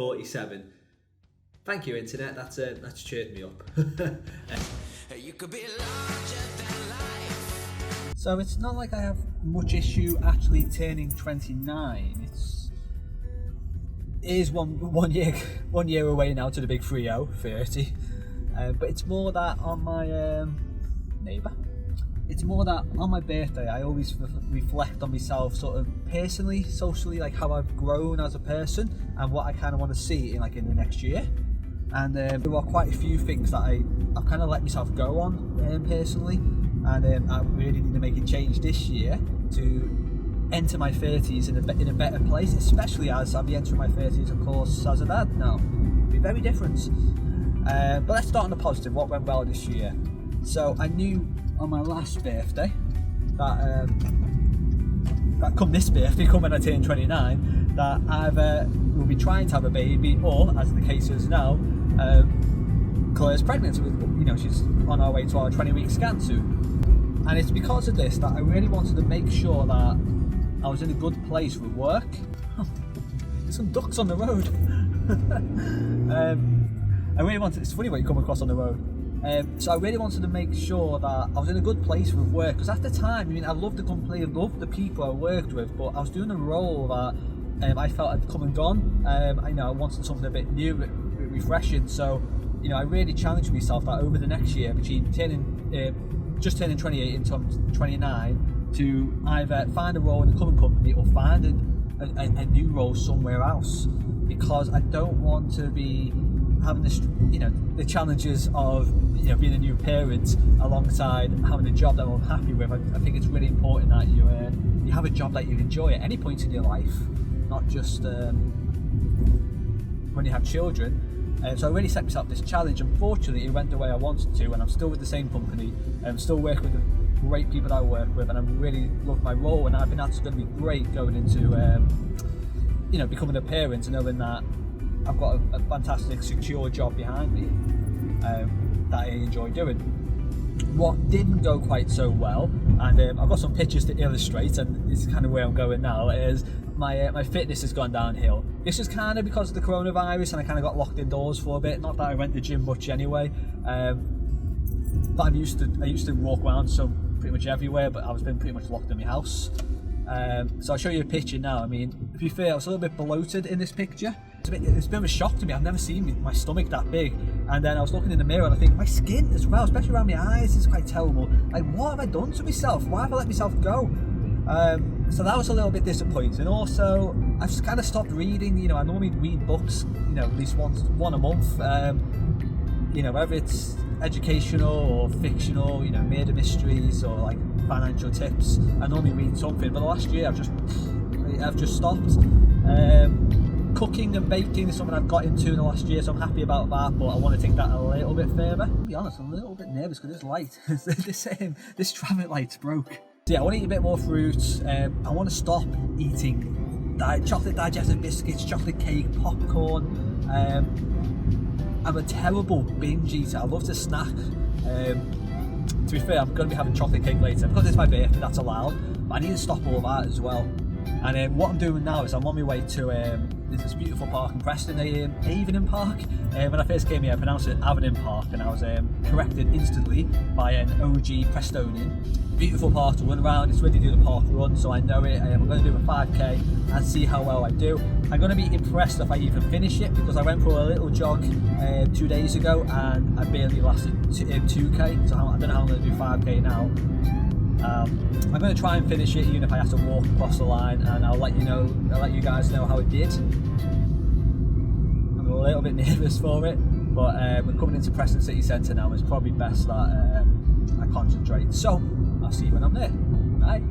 47. Thank you, internet. That's cheered me up. You could be larger than life. So it's not like I have much issue actually turning 29. It is one year away now to the big 30. But it's more that on my neighbour. It's more that on my birthday I always reflect on myself, sort of personally, socially, like how I've grown as a person and what I kind of want to see in the next year. And there are quite a few things that I've kind of let myself go on personally, and I really need to make a change this year to enter my 30s in a better place, especially as I'll be entering my 30s, of course, as a dad now. It'll be very different. But let's start on the positive. What went well this year? So I knew on my last birthday that come this birthday, come when I turn 29, that either we'll be trying to have a baby, or as the case is now, Claire's pregnant. She's on our way to our 20-week scan soon. And it's because of this that I really wanted to make sure that I was in a good place with work. There's some ducks on the road. I really wanted, it's funny what you come across on the road. So I really wanted to make sure that I was in a good place with work, because at the time, I loved the company, I loved the people I worked with, but I was doing a role that I felt had come and gone. I wanted something a bit new, a bit refreshing. So, I really challenged myself that over the next year, between just turning 28 and 29, to either find a role in a current company or find a new role somewhere else, because I don't want to be having this, the challenges of being a new parent alongside having a job that I'm happy with. I think it's really important that you have a job that you enjoy at any point in your life, not just when you have children. So I really set myself this challenge. Unfortunately, it went the way I wanted to, and I'm still with the same company. I'm still working with the great people that I work with, and I really love my role. And I think that's going to be great going into, becoming a parent, and knowing that I've got a fantastic, secure job behind me that I enjoy doing. What didn't go quite so well, and I've got some pictures to illustrate, and this is kind of where I'm going now, is my fitness has gone downhill. This is kind of because of the coronavirus, and I kind of got locked indoors for a bit. Not that I went to the gym much anyway, but I used to walk around so pretty much everywhere, but I was been pretty much locked in my house. So I'll show you a picture now. To be fair, I was a little bit bloated in this picture. It's a bit of a shock to me. I've never seen my stomach that big. And then I was looking in the mirror and I think my skin as well, especially around my eyes, is quite terrible. Like, what have I done to myself? Why have I let myself go? So that was a little bit disappointing. Also, I've just kind of stopped reading. I normally read books, at least one a month. Whether it's educational or fictional, murder mysteries or like financial tips. I normally read something, but the last year I've just stopped. Cooking and baking is something I've got into in the last year, so I'm happy about that, but I want to take that a little bit further. To be honest, I'm a little bit nervous because this light, this traffic light's broke. So yeah, I want to eat a bit more fruits. I want to stop eating chocolate digestive biscuits, chocolate cake, popcorn. I'm a terrible binge eater. I love to snack. To be fair, I'm going to be having chocolate cake later. Because it's my birthday, that's allowed. But I need to stop all that as well. And what I'm doing now is I'm on my way to there's this beautiful park in Preston, Avening Park. When I first came here, I pronounced it Avening Park, and I was corrected instantly by an OG Prestonian. Beautiful park to run around. It's ready to do the park run, so I know it. I'm going to do a 5k and see how well I do. I'm going to be impressed if I even finish it, because I went for a little jog 2 days ago and I barely lasted 2k, so I don't know how I'm going to do 5k now. I'm going to try and finish it even if I have to walk across the line, and I'll let you guys know how it did. I'm a little bit nervous for it, but we're coming into Preston City Centre now. It's probably best that I concentrate. So I'll see you when I'm there. Bye.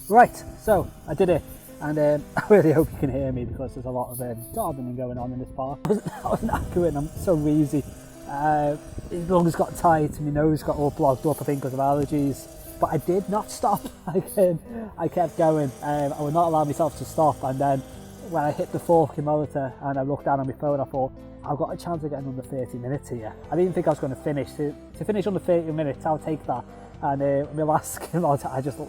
Right, so I did it, and I really hope you can hear me because there's a lot of gardening going on in this park. I wasn't accurate, and I'm so wheezy. My lungs got tight, my nose got all blocked up, I think, because of allergies. But I did not stop. I kept going. I would not allow myself to stop. And then when I hit the 4 kilometre and I looked down on my phone, I thought, I've got a chance of getting under 30 minutes here. I didn't think I was going to finish. To finish under 30 minutes, I'll take that. And my last kilometre, I just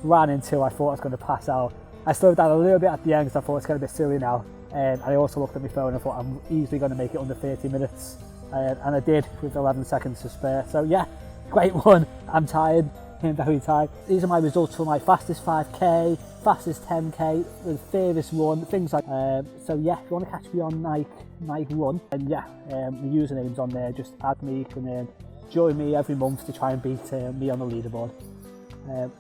ran into, I thought I was going to pass out. I slowed down a little bit at the end because I thought it's going to be silly now. I also looked at my phone and I thought I'm easily going to make it under 30 minutes. And I did with 11 seconds to spare. So yeah, great one. I'm tired. I'm very tired. These are my results for my fastest 5k, fastest 10k, the furthest run, things like so yeah, if you want to catch me on Nike Run, and yeah, the username's on there, just add me, you can join me every month to try and beat me on the leaderboard.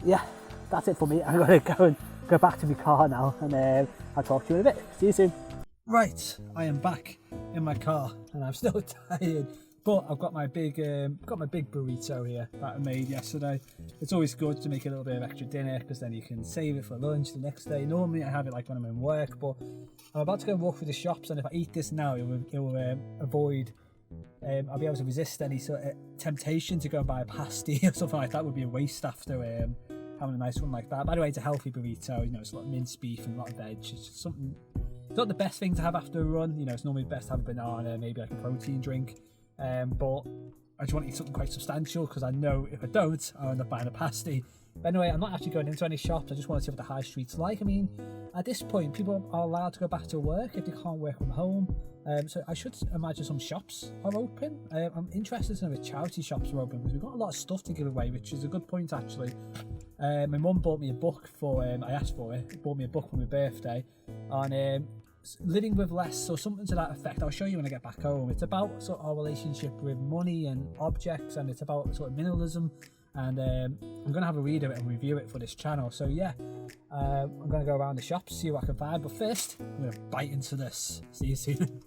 Yeah, that's it for me. I'm going to go back to my car now, and I'll talk to you in a bit. See you soon. Right, I am back in my car and I'm still tired. But I've got my big burrito here that I made yesterday. It's always good to make a little bit of extra dinner because then you can save it for lunch the next day. Normally I have it like when I'm in work, but I'm about to go walk through the shops, and if I eat this now, it will avoid. I'll be able to resist any sort of temptation to go and buy a pasty or something like that. Would be a waste after having a nice one like that. By the way, it's a healthy burrito. You know, it's a lot of minced beef and a lot of veg. It's just something. It's not the best thing to have after a run. You know, it's normally best to have a banana, maybe like a protein drink. But I just want to eat something quite substantial because I know if I don't, I'll end up buying a pasty. But anyway, I'm not actually going into any shops. I just want to see what the high street's like. I mean, at this point, people are allowed to go back to work if they can't work from home. So I should imagine some shops are open. I'm interested to know if charity shops are open because we've got a lot of stuff to give away, which is a good point actually. My mum bought me a book for, I asked for it, bought me a book for my birthday on living with less, or something to that effect. I'll show you when I get back home. It's about sort of our relationship with money and objects, and it's about sort of minimalism, and I'm going to have a read of it and review it for this channel. So yeah, I'm going to go around the shops, see what I can find, but first I'm going to bite into this. See you soon.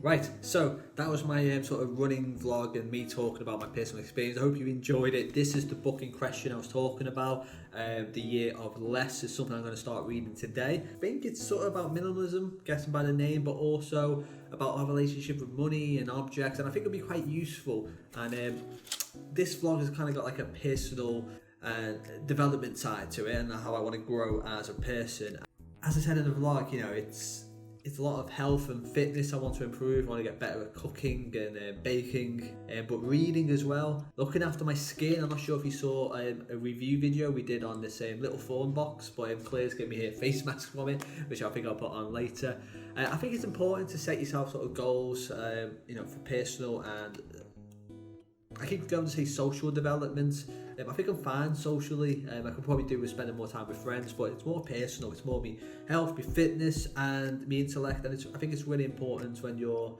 Right, so that was my sort of running vlog and me talking about my personal experience. I hope you enjoyed it. This is the book in question I was talking about. The Year of Less is something I'm going to start reading today. I think it's sort of about minimalism, guessing by the name, but also about our relationship with money and objects, and I think it'll be quite useful. And this vlog has kind of got like a personal development side to it and how I want to grow as a person. As I said in the vlog, you know, it's a lot of health and fitness I want to improve. I want to get better at cooking and baking, but reading as well. Looking after my skin. I'm not sure if you saw a review video we did on this little phone box, but Claire's gave me a face mask from it, which I think I'll put on later. I think it's important to set yourself sort of goals, you know, for personal and I keep going to say social development. I think I'm fine socially. I could probably do with spending more time with friends, but it's more personal. It's more me health, me fitness, and me intellect. And I think it's really important when you're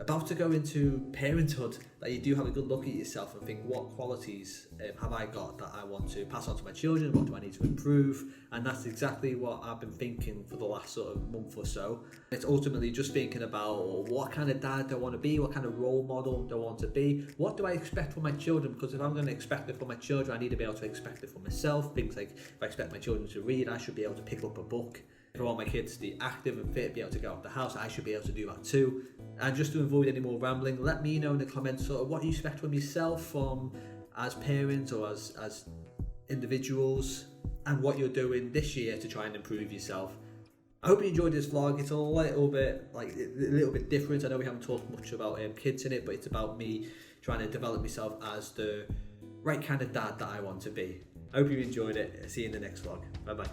about to go into parenthood that you do have a good look at yourself and think, what qualities have I got that I want to pass on to my children? What do I need to improve? And that's exactly what I've been thinking for the last sort of month or so. It's ultimately just thinking about what kind of dad do I want to be? What kind of role model do I want to be? What do I expect from my children? Because if I'm going to expect it from my children, I need to be able to expect it from myself. Things like if I expect my children to read, I should be able to pick up a book. If I want my kids to be active and fit, be able to get out of the house, I should be able to do that too. And just to avoid any more rambling, let me know in the comments sort of what you expect from yourself from as parents or as individuals, and what you're doing this year to try and improve yourself. I hope you enjoyed this vlog. It's a little bit different. I know we haven't talked much about kids in it, but it's about me trying to develop myself as the right kind of dad that I want to be. I hope you enjoyed it. See you in the next vlog. Bye bye.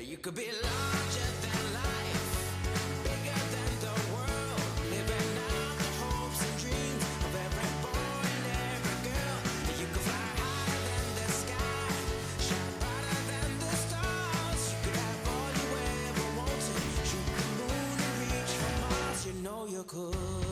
You could be larger than life, bigger than the world, living out the hopes and dreams of every boy and every girl. You could fly higher than the sky, shine brighter than the stars. You could have all you ever wanted, shoot the moon and reach for Mars. You know you could.